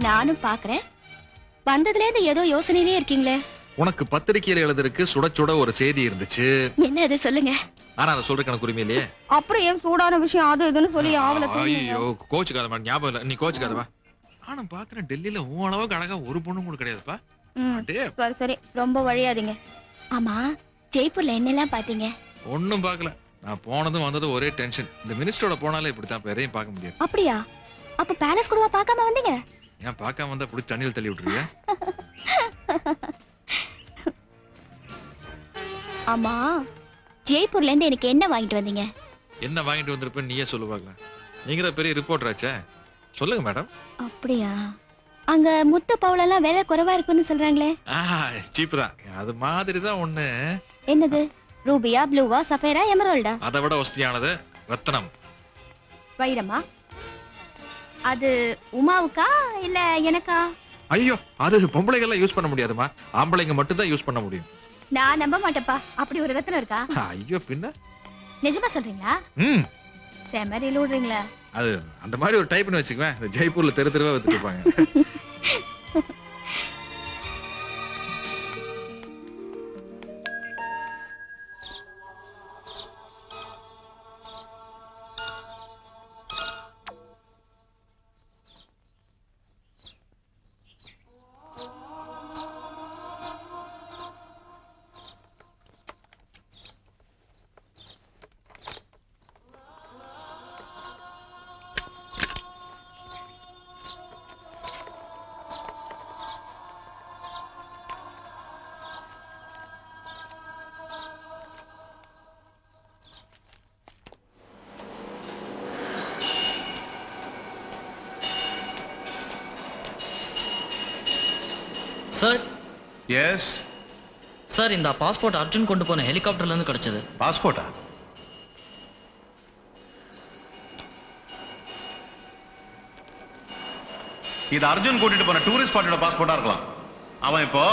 நானும் பாக்குறேன். வந்ததுல இருந்து ஏதோ யோசனையிலே இருக்கீங்களே. உனக்கு பத்திரிகையில எழுதுறதுக்கு சுட சுட ஒரு செய்தி இருந்துச்சு. என்ன அது சொல்லுங்க. ஆனா அதை சொல்றதுக்கு எனக்கு உரிமை இல்லையே. அப்புறம் ஏன் சூடான விஷயம் அது இதுன்னு சொல்லி ஆவல. ஐயோ கோச்சுக்காத மேடம், ஞாபகம் இல்ல, நீ கோச்சுக்காதவா. நானும் பாக்குறேன் டெல்லியில உன் அளவுக்கு அழகா ஒரு பொண்ணு கூட கிடையாதுப்பா. சரி சரி, ரொம்ப வழியாதீங்க. ஆமா, ஜெய்ப்பூர்ல என்னெல்லாம் பாத்தீங்க? ஒன்னும் பாக்கல. நான் போனதும் வந்ததும் ஒரே டென்ஷன். இந்த மினிஸ்டரோட போனாலே இப்படித்தான், எதையும் பார்க்க முடியாது. அப்படியா? அப்ப பேலஸ் கூடவா பார்க்காம வந்தீங்க? ஏன் பார்க்காம வந்தா புடிச்சு தண்ணியில் தள்ளி விட்டுருவியா? ஆமா, ஜெய்ப்பூர்ல இருந்து எனக்கு என்ன வாங்கிட்டு வந்தீங்க? என்ன வாங்கிட்டு வந்திருப்பேன் நீயே சொல்லு பார்க்கலாம். நீங்க தான் பெரிய ரிப்போர்ட்டர் ஆச்சே, சொல்லுங்க மேடம். அப்படியா? அங்க முத்து பவுலெல்லாம் விலை குறைவா இருக்குன்னு சொல்றாங்களே. சீப் தான். அது மாதிரி தான் ஒண்ணு. என்னது? ரூபியா, ப்ளூவா, சஃபேரா, எமரால்டா? அதை விட வசதியானது ரத்னம். வைரமா? அது உமாவுக்கா இல்ல எனக்கா? ஐயோ, அது பொம்பளைகள் யூஸ் பண்ண முடியாதுமா, ஆம்பளைங்க மட்டும் தான் யூஸ் பண்ண முடியும். நான் நம்ப மாட்டேப்பா, அப்படி ஒரு ரத்னம் இருக்கா? ஐயோ பின்ன. நிஜமா சொல்றீங்களா? செமரில விடுறீங்களா? அது அந்த மாதிரி ஒரு டைப்னு வச்சுக்குவேன். இந்த ஜெய்ப்பூர்ல தெரு தெருவா வித்துட்டு இருப்பாங்க. சார். எஸ் சார், இந்த பாஸ்போர்ட் அர்ஜுன் கொண்டு போன ஹெலிகாப்டர்ல இருந்து கிடைச்சது. பாஸ்போர்ட்டா? இது அர்ஜுன் கூட்டிட்டு போன டூரிஸ்ட் ஸ்பாட்டோட பாஸ்போர்ட்டா இருக்கலாம். அவன் இப்போ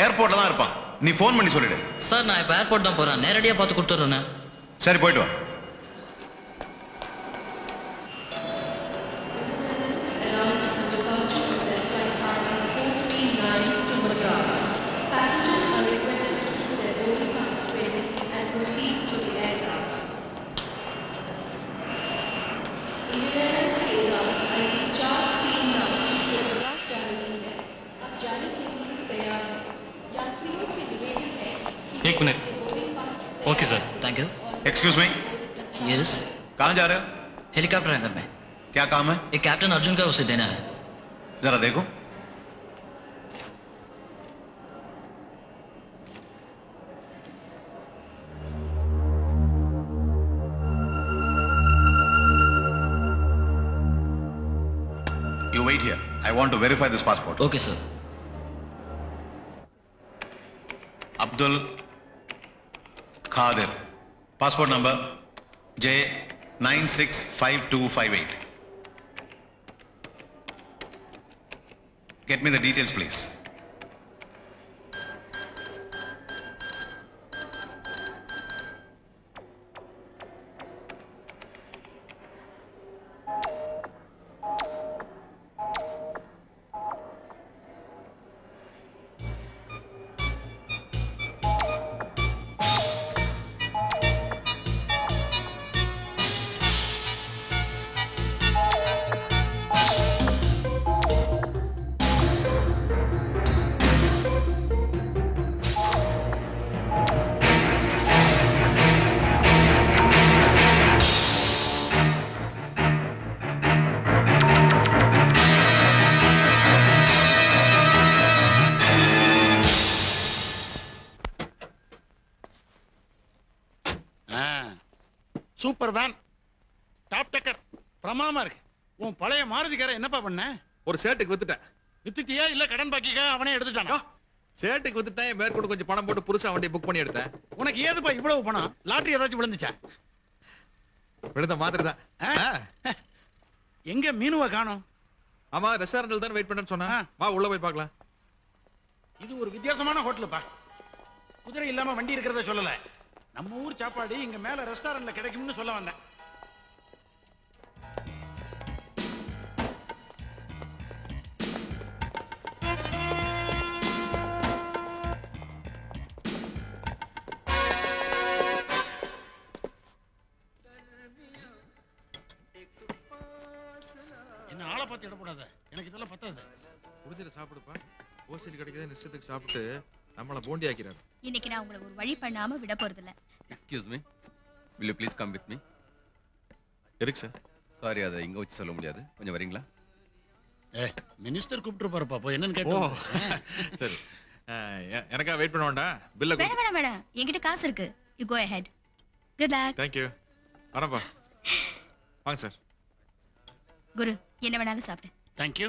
ஏர்போர்ட்ல தான் இருப்பான். நீ ஃபோன் பண்ணி சொல்லிடு. சார், நான் இப்போ ஏர்போர்ட் தான் போறேன். நேரடியாக பார்த்து கொடுத்துட்றேன். சரி, போயிட்டு வா. एक minute. Okay sir. Thank you. Excuse me. Yes. कहाँ जा रहे हो? हेलीकॉप्टर एंकर में. क्या काम है? एक कैप्टन अर्जुन का, उसे देना है. जरा देखो. You wait here. I want to verify this passport. Okay sir. Abdul Khadir. Passport number J965258. Get me the details, please. Super van, top டக்கர், பிரமாதமா இருக்கு. உன் பழைய மாருதி காரை என்னப்பா பண்ண? ஒரு சேட்டுக்கு வித்துட்டேன். வித்துட்டியா இல்ல கடன் பாக்கிக்கா அவனே எடுத்துட்டானா? சேட்டுக்கு வித்துட்டேன். மேற்கொண்டு கொஞ்சம் பணம் போட்டு புதுசா வண்டியை புக் பண்ணி எடுத்தேன். உனக்கு ஏதுப்பா இவ்வளவு பணம்? லாட்டரி ஏதாச்சும் விழுந்துச்சா? விழுந்த மாதிரி தான். எங்க மீனுவ காணோம்? ஆமா, ரெஸ்டாரண்ட்ல தான் வெயிட் பண்ணேன்னு சொன்னா. வா உள்ள போய் பார்க்கலாம். இது ஒரு வித்தியாசமான ஹோட்டலுப்பா. குதிரை இல்லாம வண்டி இருக்கிறத சொல்லல. நம்ம ஊர் சாப்பாடு இங்க மேல ரெஸ்டாரண்ட்ல கிடைக்கும்னு சொல்ல வந்தேன். ஆளை பார்த்து இடப்படாத, எனக்கு இதெல்லாம் பத்தாது. குடிச்சிட்டு சாப்பிடுப்பா. ஓசிட்டு கிடைக்கிறத நிச்சயத்துக்கு சாப்பிட்டு நம்மள போண்டி ஆக்கிறாரு. இன்னைக்கு நான் உங்களை ஒரு வழி பண்ணாம விட போறது இல்ல. Excuse me, will you please come with me? எதுக்கு சார்? சாரி, அதை இங்க வச்சு சொல்ல முடியாது, கொஞ்சம் வரீங்களா? மினிஸ்டர் கூப்பிட்டு பாருப்பா, போ என்னன்னு ஓ கேட்டோம். சரி. எனக்கா வெயிட் பண்ண வேண்டாம். பில்ல வேணாம் வேணாம் வேணாம், என்கிட்ட காசு இருக்கு. You go ahead. Good luck. Thank you. வரப்பா. வாங்க சார். குரு, என்ன வேணாலும் சாப்பிடு. தேங்க்யூ.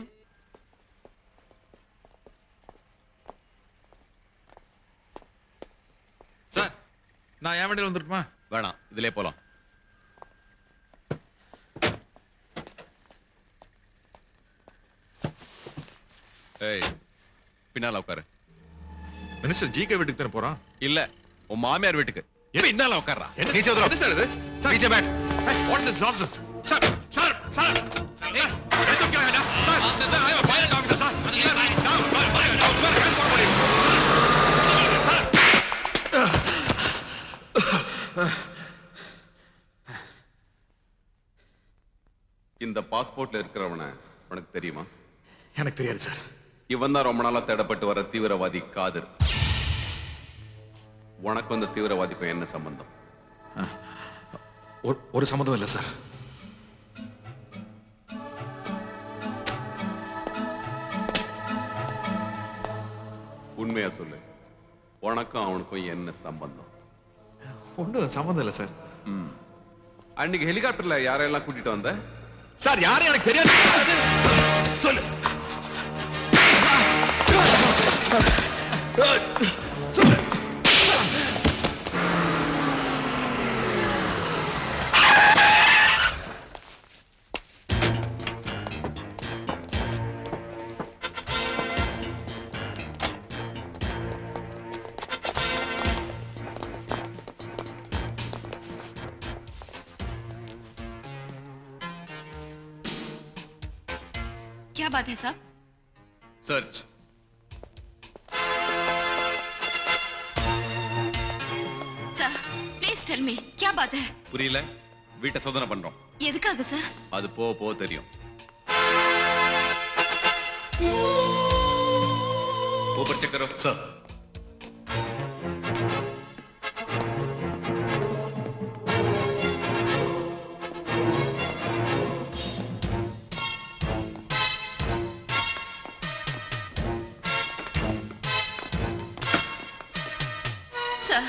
சார், நான் என் வண்டியில் வந்துட்டுமா? வேணாம், இதுலயே போலாம். ஏய், பின்னால உட்காரு. மினிஸ்டர் ஜிகே வீட்டுக்கு தானே போறோம்? இல்ல, உன் மாமியார் வீட்டுக்கு. பின்னால உட்கார்றா. நீச்சே வந்துரும். என்ன சார் இது? சார், நீச்சே பேட். what is this nonsense? Sir, sir, sir. எடுத்து வைக்க வேண்டாம். Sir, sir, I am final officer sir. இந்த பாஸ்போர்ட்ல இருக்கிறவன உனக்கு தெரியுமா? எனக்கு தெரியாது சார். இவன் தான் ரொம்ப நாளா தேடப்பட்டு வர தீவிரவாதி காதர். உனக்கும் அந்த தீவிரவாதிக்கும் என்ன சம்பந்தம்? ஒரு சம்மந்தம் இல்லை சார். உண்மையா சொல்லு, உனக்கும் அவனுக்கும் என்ன சம்பந்தம்? ஒன்றும் சம்மந்தம் இல்லை சார். அன்னைக்கு ஹெலிகாப்டர்ல யாரெல்லாம் கூட்டிட்டு வந்த? சார், யாரும் எனக்கு தெரியாது. சொல்லு. சொல்லு. क्या बात है साहब? சர்ச். सर, प्लीज टेल मी, क्या बात है? புரியல? வீட்டை சோதனை பண்றோம். எதுக்காக சார்? அது போக போக தெரியும். ऊपर चेक करो सर. சார்,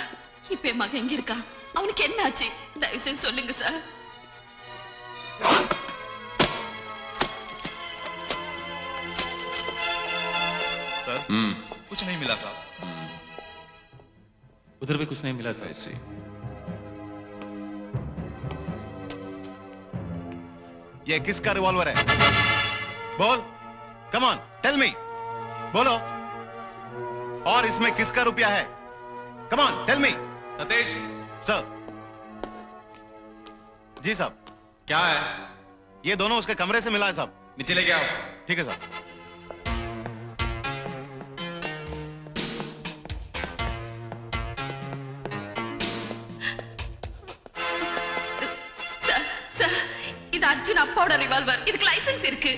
இப்ப என் மகன் எங்க இருக்கா? அவனுக்கு என்ன ஆச்சு? தயவு செய்து சொல்லுங்க சார். सर, कुछ नहीं मिला साहब. उधर भी कुछ नहीं मिला सर. ऐसे ये किसका रिवॉल्वर है? बोल, कम ऑन, टेल मी. बोलो. और इसमें किसका रुपया है? Come on, tell me. Satish sir. जी साहब. क्या है? ये दोनों उसके कमरे से मिला है साहब. नीचे लेके आओ. ठीक है साहब. சார், சார், இது அர்ஜுன் அப்பாவோட ரிவால்வர். இதுக்கு லைசென்ஸ் இருக்கு.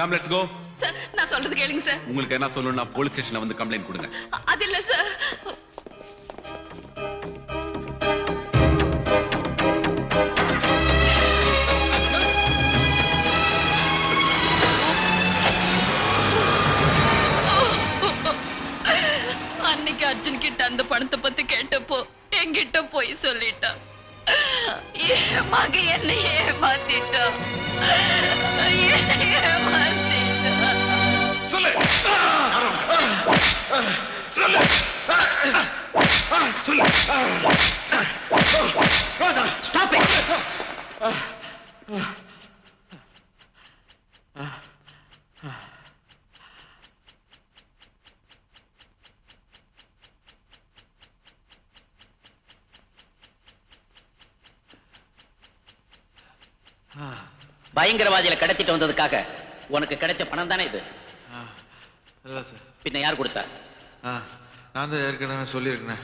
Come let's go. சார், நான் சொல்றது கேளுங்க சார். உங்களுக்கு என்ன சொல்லணும்னா போலீஸ் ஸ்டேஷன்ல வந்து கம்ப்ளைண்ட் கொடுங்க. அது இல்ல சார். அன்னைக்கு அர்ஜுன் கிட்ட அந்த பணத்தை பத்தி கேட்டப்போ என்கிட்ட போய் சொல்லிட்டான். என் மகன் என்னை ஏமாத்திட்டா. சொல்லு. சொல்லு. சொல்லு. Stop it. பயங்கரவாதியில கடத்திட்டு வந்ததுக்காக உனக்கு கிடைச்ச பணம் தானே இது? இல்ல சார். பின்ன யார் கொடுத்தா? நான் தான் ஏற்கனவே சொல்லியிருக்கேன்.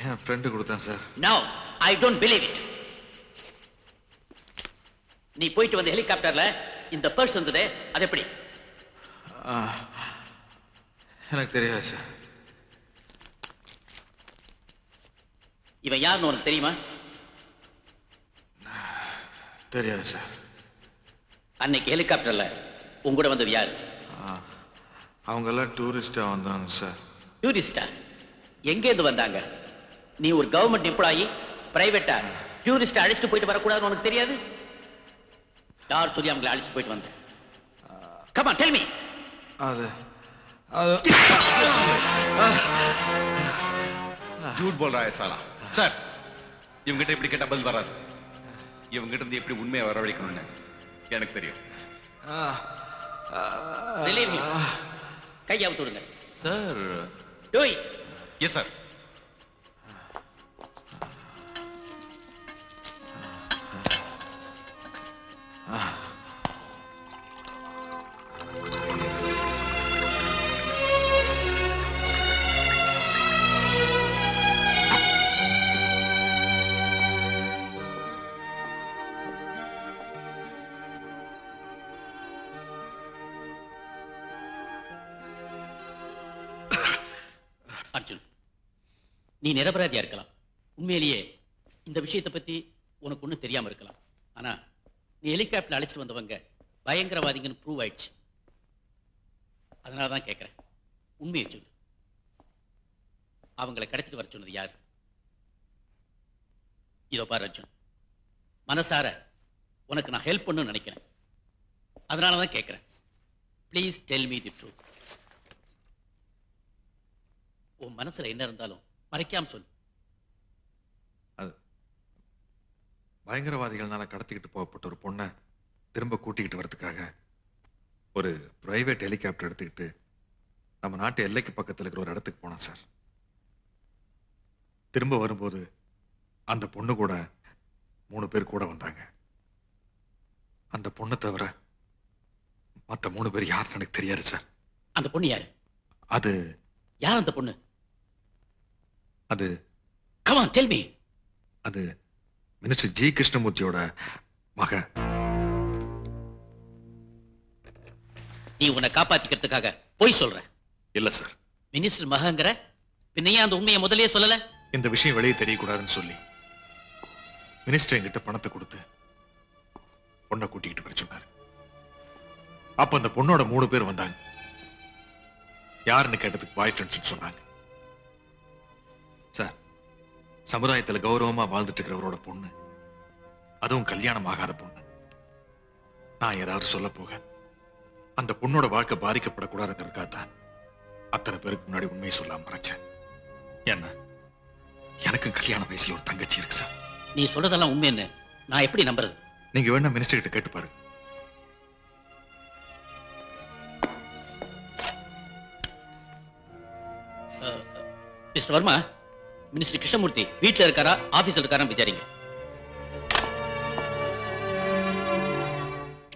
என் ஃப்ரெண்டு கொடுத்தேன் sir. No, I don't believe it. நீ போயிட்டு வந்த ஹெலிகாப்டர்ல இந்த பர்ஸ் வந்ததே அது எப்படி? எனக்கு தெரியாது சார். இவன் யாருன்னு உனக்கு தெரியுமா? தெரியாது சார். அன்னைக்கு ஹெலிகாப்டர்ல உங்க கூட வந்தது யாரு? அவங்க எல்லாம் டூரிஸ்டா வந்தாங்க சார். டூரிஸ்டா? எங்க இருந்து வந்தாங்க? நீ ஒரு கவர்மெண்ட் எம்ப்ளாயி, பிரைவேட்டா டூரிஸ்ட் அழைச்சிட்டு போயிட்டு வரக்கூடாதுன்னு உனக்கு தெரியாது? யார் சொல்லி அவங்களை அழைச்சிட்டு போயிட்டு வந்த? Come on, tell me. அது झूठ बोल रहा है साला. சார், இவங்கிட்ட இப்படி கேட்டா பதில் வராது. இவங்கிட்ட இருந்து எப்படி உண்மையை வரவழைக்கணும்னு எனக்கு தெரியும். Relieve him. கையை அவுத்து விடுங்க. Sir. Do it. Yes sir. Arjun, நீ நிரபராதியா இருக்கலாம். உண்மையிலேயே இந்த விஷயத்தை பத்தி உனக்கு ஒண்ணும் தெரியாம இருக்கலாம். ஆனா நீ ஹெலிகாப்டர் அழைச்சிட்டு வந்தவங்க பயங்கரவாதிங்கன்னு ப்ரூவ் ஆயிடுச்சு. அதனாலதான் கேட்கிறேன், உண்மையை சொல்லு. அவங்களை கிடைச்சிட்டு வர சொன்னது யாரு? இதோ பாரு அர்ஜுன், மனசார உனக்கு நான் ஹெல்ப் பண்ணணும்னு நினைக்கிறேன். அதனாலதான் கேட்கிறேன், please tell me the truth. உன் மனசுல என்ன இருந்தாலும் மறைக்காம சொல்லு. பயங்கரவாதிகள்னால கடத்திக்கிட்டு போகப்பட்ட ஒரு பொண்ணை திரும்ப கூட்டிக்கிட்டு வரதுக்காக ஒரு பிரைவேட் ஹெலிகாப்டர் எடுத்துக்கிட்டு நம்ம நாட்டு எல்லைக்கு பக்கத்தில் இருக்கிற ஒரு இடத்துக்கு போனோம் சார். திரும்ப வரும்போது அந்த பொண்ணு கூட 3 பேர் கூட வந்தாங்க. அந்த பொண்ணை தவிர மற்ற 3 பேர் யாருன்னு எனக்கு தெரியாது சார். அந்த பொண்ணு யாரு? அது யார் அந்த பொண்ணு? அது Come on, tell me. அது மினிஸ்டர் ஜி கிருஷ்ணமூர்த்தியோட மகன். நீ உன்னை காப்பாத்திக்கிறதுக்காக போய் சொல்ற? இல்ல சார். மினிஸ்டர் மகங்கிற பின்னையே அந்த உண்மையை முதல்லயே சொல்லல? இந்த விஷயம் வெளியே தெரியக்கூடாதுன்னு சொல்லி மினிஸ்டர் என்கிட்ட பணத்தை கொடுத்து பொண்ணை கூட்டிக்கிட்டு வர சொன்னாரு. அப்ப அந்த பொண்ணோட 3 பேர் வந்தாங்க. யாருன்னு கேட்டதுக்கு பாய் ஃப்ரெண்ட்ஸ் சொன்னாங்க. சார், சமுதாயத்துல கௌரவமா வாழ்ந்துட்டு இருக்கிறவரோட பொண்ணு, அதுவும் கல்யாணம் ஆகாத பொண்ணு. நான் ஏதாவது சொல்ல போக அந்த பொண்ணோட வாழ்க்கை பாதிக்கப்படக்கூடாதுங்கிறதுக்காக தான் அத்தனை பேருக்கு முன்னாடி உண்மையை சொல்லாம மறைச்சேன். என்ன, எனக்கும் கல்யாண வயசுல ஒரு தங்கச்சி இருக்கு சார். நீ சொல்றதெல்லாம் உண்மைன்னு நான் எப்படி நம்புறது? நீங்க வேணா மினிஸ்டர் கிட்ட கேட்டு பாருங்க. மிஸ்டர் வர்மா, மினிஸ்டர் கிருஷ்ணமூர்த்தி வீட்டுல இருக்காரா ஆபீஸ்ல இருக்காரா விசாரிங்க.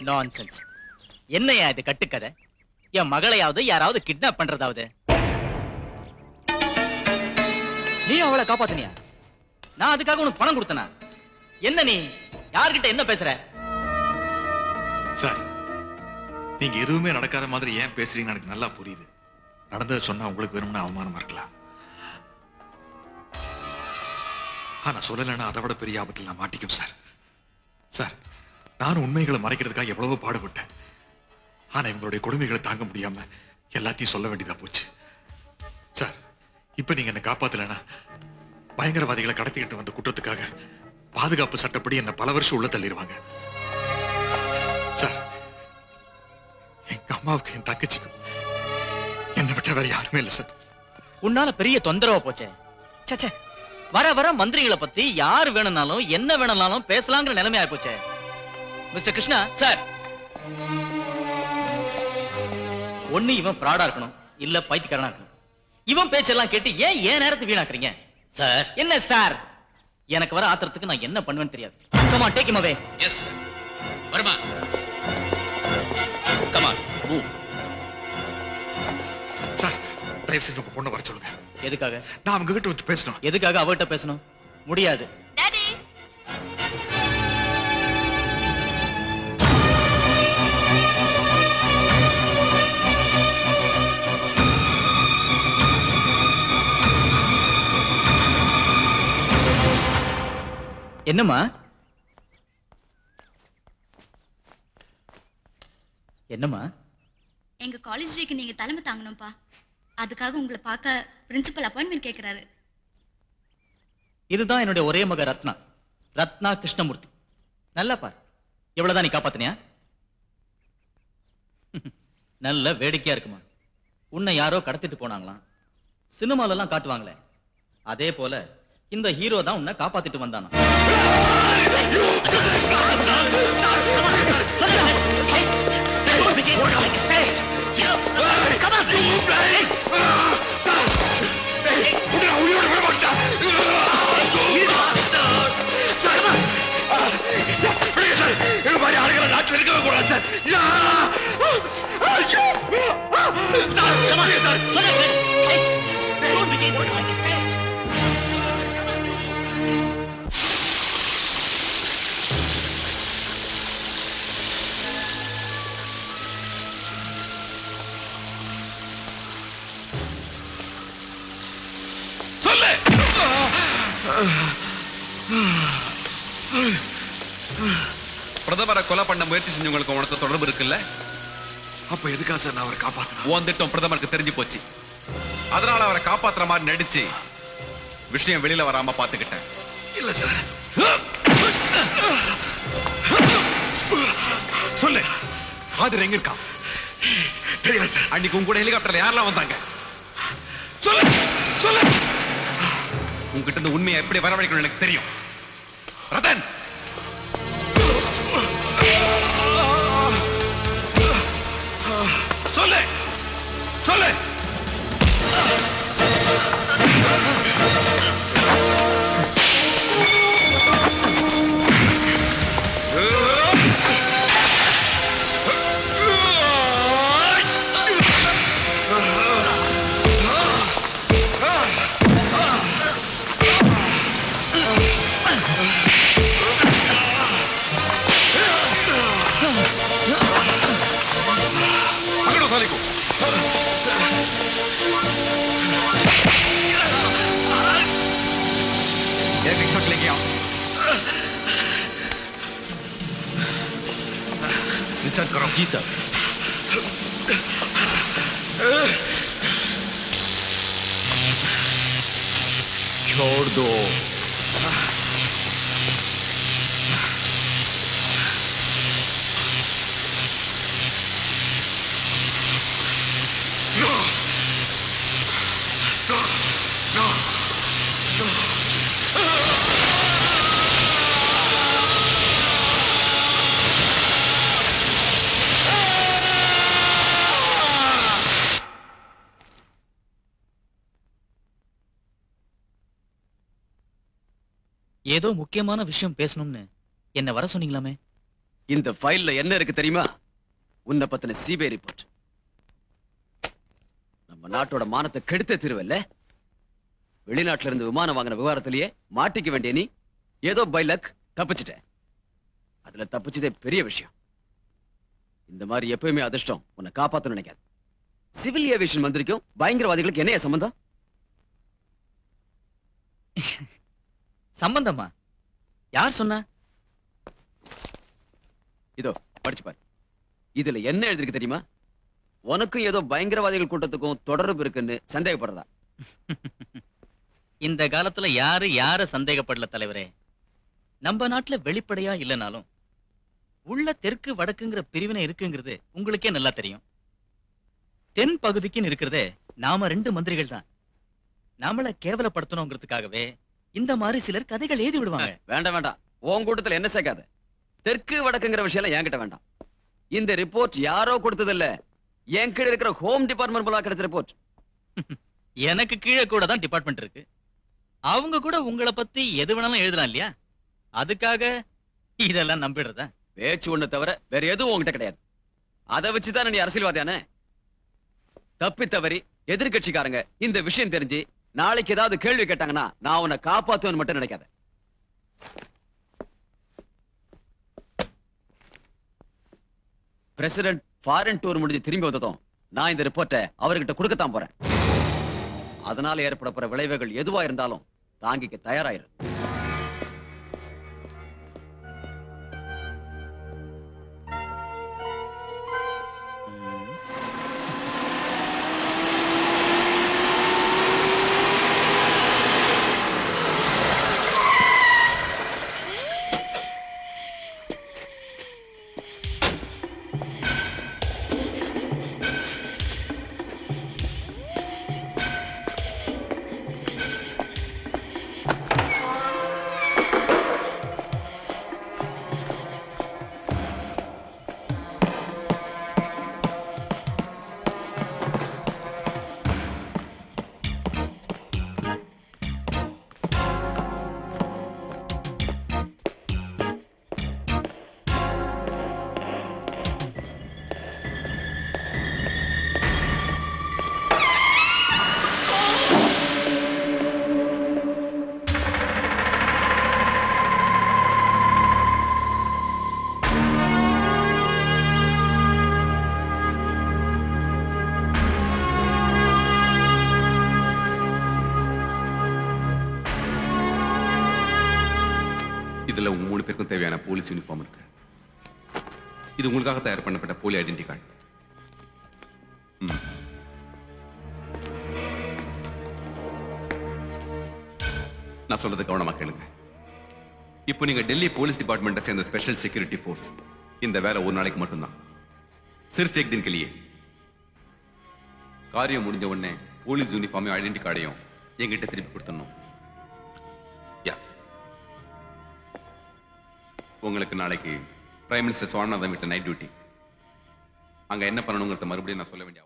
நான்சென்ஸ். என்னையா இது கட்டுக்கதை? என் மகளையாவது யாராவது கிட்னாப் பண்றதாவது? நீ அவளை காப்பாத்தினியா? நான் அதுக்காக உனக்கு பணம் கொடுத்தனா? என்ன நீ யார்கிட்ட என்ன பேசுற? சார், நீங்க எதுவுமே நடக்காத மாதிரி ஏன் பேசுறீங்கன்னு எனக்கு நல்லா புரியுது. நடந்ததை சொன்னா உங்களுக்கு வேணும்னு அவமானமா இருக்கலாம். ஆனா சொல்லலைன்னா அதை விட பெரிய ஆபத்தில் நான் மாட்டிக்கும் சார். சார், நானும் உண்மைகளை மறைக்கிறதுக்காக எவ்வளவோ பாடுபட்டேன். ஆனா இவங்களுடைய கொடுமைகளை தாங்க முடியாம எல்லாத்தையும் சொல்ல வேண்டியதா போச்சு. சார், இப்ப நீங்க என்ன காப்பாத்தலைன்னா பயங்கரவாதிகளை கடத்திக்கிட்டு வந்த குற்றத்துக்காக பாதுகாப்பு சட்டப்படி என்ன பல வருஷம் உள்ள தள்ளிடுவாங்க. சார், எங்க அம்மாவுக்கு என் தங்கச்சிக்கும் என்னை விட்ட வேற யாருமே இல்லை சார். உன்னால பெரிய தொந்தரவா போச்சே. சச்சே, வர வர மந்திரிகளை பத்தி யார் வேணும்னாலும் என்ன வேணும்னாலும் பேசலாங்கிற நிலைமை ஆயிப்போச்சே. மிஸ்டர் கிருஷ்ணா சார், ஒண்ணு இவன் ஃப்ராடா இருக்கணும், இல்ல பைத்தியக்காரனா இருக்கணும். இவன் பேச்செல்லாம் கேட்டு ஏன் நேரத்தை வீணாக்குறீங்க? சார். என்ன சார்? எனக்கு வர ஆத்திரத்துக்கு நான் என்ன பண்ணுவேன்னு தெரியாது. Come on, take him away. Yes sir. Varma, come on, move. Sir, தயவு செஞ்சு உங்க பொண்ணை வர சொல்லுங்க. எதுக்காக? நான் அவங்க கிட்ட வச்சு பேசணும். எதுக்காக அவகிட்ட பேசணும்? முடியாது. டாடி, என்னம்மா? என்னம்மா? எங்க காலேஜ் டேக்கு நீங்க தலைமை தாங்கணும்ப்பா. அதுக்காக உங்களை பார்க்க பிரின்சிபல் அப்பாயின்மெண்ட் கேக்குறாரு. இதுதான் என்னுடைய ஒரே மக ரத்னா, ரத்னா கிருஷ்ணமூர்த்தி. நல்லா பார், எவ்வளவுதான் நீ காப்பாத்தினியா? நல்ல வேடிக்கையா இருக்குமா. உன்னை யாரோ கடத்திட்டு போனாங்களாம், சினிமால எல்லாம் காட்டுவாங்களே, அதே போல இந்த ஹீரோ தான் உன்னை காப்பாத்திட்டு வந்தானா. நாட்டில் இருக்கவே கூடாது சார். சொல்லு. பிரதமரை கொலை பண்ண முயற்சி செஞ்சவங்களுக்கு உனக்கு தொடர்பு இருக்குல்ல? அப்ப எதுக்கா சார் நான் அவரை காப்பாத்தினேன்? உன் திட்டம் பிரதமருக்கு தெரிஞ்சு போச்சு. அதனால அவரை காப்பாத்துற மாதிரி நடிச்சு விஷயம் வெளியில வராம பாத்துக்கிட்டேன். இல்ல சார். சொல்லு, ஆதிர் எங்க இருக்கா? தெரியல சார். அன்னைக்கு உங்க கூட ஹெலிகாப்டர்ல யாரெல்லாம் வந்தாங்க? சொல்லு சொல்லு. உங்ககிட்ட இருந்து உண்மையை எப்படி வரவழைக்கணும் எனக்கு தெரியும். ரத்தன், சொல்லு சொல்லு. पकड़ो साले को। एक शॉट लेके आओ। रिचार्ज करो। जी सर। छोड़ दो। ஏதோ முக்கியமான விஷயம் பேசணும்னு என்ன வர சொன்னீங்களாமே? இந்த ஃபைல்ல என்ன இருக்கு தெரியுமா? உன்னை பத்தின சிபிஐ ரிப்போர்ட். நம்ம நாட்டோட மானத்தை கெடுத்த திருவல்ல. வெளிநாட்டுல இருந்து விமானம் வாங்கின விவகாரத்திலேயே மாட்டிக்க வேண்டிய நீ ஏதோ பை லக் தப்பிச்சிட்ட. அதுல தப்பிச்சதே பெரிய விஷயம். இந்த மாதிரி எப்பயுமே அதிர்ஷ்டம் உன்னை காப்பாத்த நினைக்காது. சிவில் ஏவியேஷன் மந்திரிக்கும் பயங்கரவாதிகளுக்கு என்னைய சம்பந்தம்? சம்பந்தமா? யார் சொன்னா? இதோ படிச்சு பாரு. இதுல என்ன எழுதிருக்கு தெரியுமா? உனக்கும் ஏதோ பயங்கரவாதிகள் கூட்டத்துக்கும் தொடர்பு இருக்குன்னு சந்தேகப்படுறதா? இந்த காலத்துல யாரு யார சந்தேகப்படல தலைவரே. நம்ம நாட்டுல வெளிப்படையா இல்லனாலும் உள்ள தெற்கு வடக்குங்கிற பிரிவினை இருக்குங்கிறது உங்களுக்கே நல்லா தெரியும். தென் பகுதிக்குன்னு இருக்கிறதே நாம 2 மந்திரிகள் தான். நாமள கேவலப்படுத்தணுங்கிறதுக்காகவே இந்த மாதிரி சிலர் கதைகள் எழுதி விடுவாங்க. வேண்டாம் வேண்டாம், உன் கூட்டத்துல என்ன சேர்க்காத. தெற்கு வடக்குங்கிற விஷயம் எல்லாம் என்கிட்ட வேண்டாம். இந்த ரிப்போர்ட் யாரோ கொடுத்தது இல்ல, என் கீழ இருக்கிற ஹோம் டிபார்ட்மெண்ட் மூலமா கிடைச்ச ரிப்போர்ட். எனக்கு கீழே கூட தான் டிபார்ட்மெண்ட் இருக்கு. அவங்க கூட உங்களை பத்தி எது வேணாலும் எழுதலாம் இல்லையா? அதுக்காக இதெல்லாம் நம்பிடுறதா? பேச்சு ஒண்ணு தவிர வேற எதுவும் உங்ககிட்ட கிடையாது. அதை வச்சுதான் நீ அரசியல்வாதியானே. தப்பி தவறி எதிர்கட்சிக்காரங்க இந்த விஷயம் தெரிஞ்சு நாளைக்கு ஏதாவது கேள்வி கேட்டாங்கன்னா நான் உன்னை காப்பாத்துவேன்னு மட்டும் நினைக்காத. பிரசிடென்ட் ஃபாரின் டூர் முடிஞ்சு திரும்பி வந்ததும் நான் இந்த ரிப்போர்ட்டை அவர்கிட்ட கொடுக்கத்தான் போறேன். அதனால ஏற்பட போற விளைவுகள் எதுவா இருந்தாலும் தாங்கிக்க தயாராயிரு. இதுல உங்க 3 பேருக்கும் தேவையான போலீஸ் யூனிஃபார்ம் இருக்கு. இது உங்களுக்காக தயார் பண்ணப்பட்ட போலி ஐடென்டி கார்டு. நான் சொல்றது கவனமா கேளுங்க. இப்போ நீங்க டெல்லி போலீஸ் டிபார்ட்மெண்ட்டை சேர்ந்த ஸ்பெஷல் செக்யூரிட்டி ஃபோர்ஸ். இந்த வேலை ஒரு நாளைக்கு மட்டும்தான். சிர்ஃப் एक दिन के लिए. காரியம் முடிஞ்ச உடனே போலீஸ் யூனிஃபார்மையும் ஐடென்டி கார்டையும் என்கிட்ட திருப்பி கொடுத்துடணும். யா, உங்களுக்கு நாளைக்கு பிரைம் மினிஸ்டர் சுவாமிநாதன் வீட்டு நைட் டியூட்டி. அங்க என்ன பண்ணணுங்கிறத மறுபடியும் நான் சொல்ல வேண்டிய